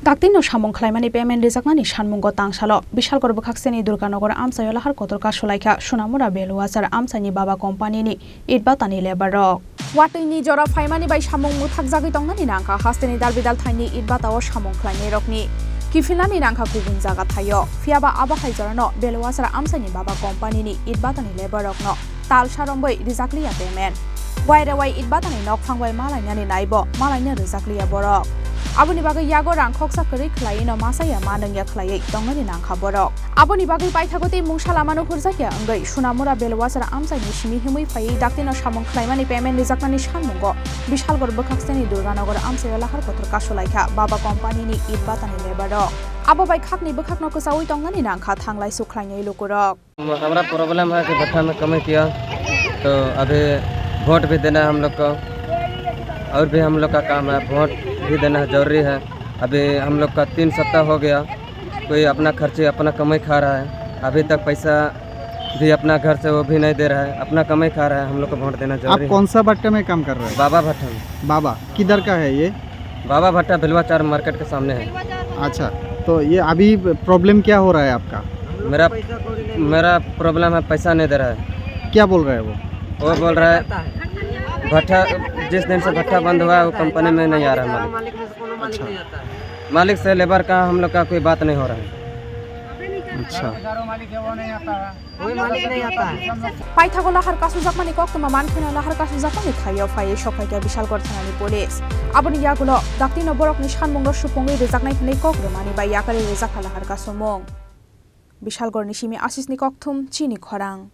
Daktino samung khlaimani payment rijaknani sanmungo tangsalo Veluarchar bokhakseni Durganagar Amchaini lahar kotor kasulaikha Sonamura Veluarchar Amchaini baba company ni Batta ni labor rok watini jora faimani bai samung muthak jagoi tongnani nangkha hasteni dalbidal thaini Batta o samung khlaini rokni kifilani nangkha gugun jaga thayo fiaba abahai jorano Veluarchar Amchaini baba company ni Batta ni labor rokno tal sarombai rijakliya payment wairewai Batta ni nok phangbai malainani naibo malaina rijakliya borok Aboni bagai yago rang khoksa kari khlai no masaya manang ya khlai tongani nang khaborok aboni bagai paithagote mungsalamano hurjakya angai Sonamura Veluarchar Amchaini simi himui phai daktino samung khlaimani payment rijaknani sanmungo Veluarchar bokhakseni Durganagar Amchaini lahar kotor kasulaikha baba company ni Batta ni labor abo bai khakni bokhakno kosawi tongani nang kha thanglai sukhlainai lokorok हमारा problem है कि भट्टा में कमी किया तो अभी vote भी देना है हम लोग को और भी हम लोग का काम है वोट भी देना जरूरी है। अभी हम लोग का 3 सप्ताह हो गया कोई अपना खर्चे अपना कमाई खा रहा है अभी तक पैसा भी अपना घर से वो भी नहीं दे रहा है अपना कमाई खा रहा है हम लोग को वोट देना जरूरी है। आप कौन सा भट्टे में काम कर रहे हैं? बाबा भट्टा में। बाबा किधर का है ये? बाबा भट्टा वेलुआरचर मार्केट के सामने है। अच्छा तो ये अभी प्रॉब्लम क्या हो रहा है आपका? मेरा प्रॉब्लम है पैसा नहीं दे रहा है। क्या बोल रहा है वो बोल रहा है भट्टा जिस दिन से भट्टा बंद हुआ है वो कंपनी में नहीं आ रहा है मालिक। अच्छा मालिक से लेबर का हम लोग का कोई बात नहीं हो रहा है। अच्छा कोई मालिक नहीं आता है पाइथागो lahar kasujakmani koktoma mankhina lahar kasujakmani thayo phai sokhaika Veluarchar thanani police aboni yagulo daktino borokni sanmungo supungi rijaknai phane kokromani bai yakari rijakha lahar kasumung Veluarchar ni simi asisni kokthum Chini Khorang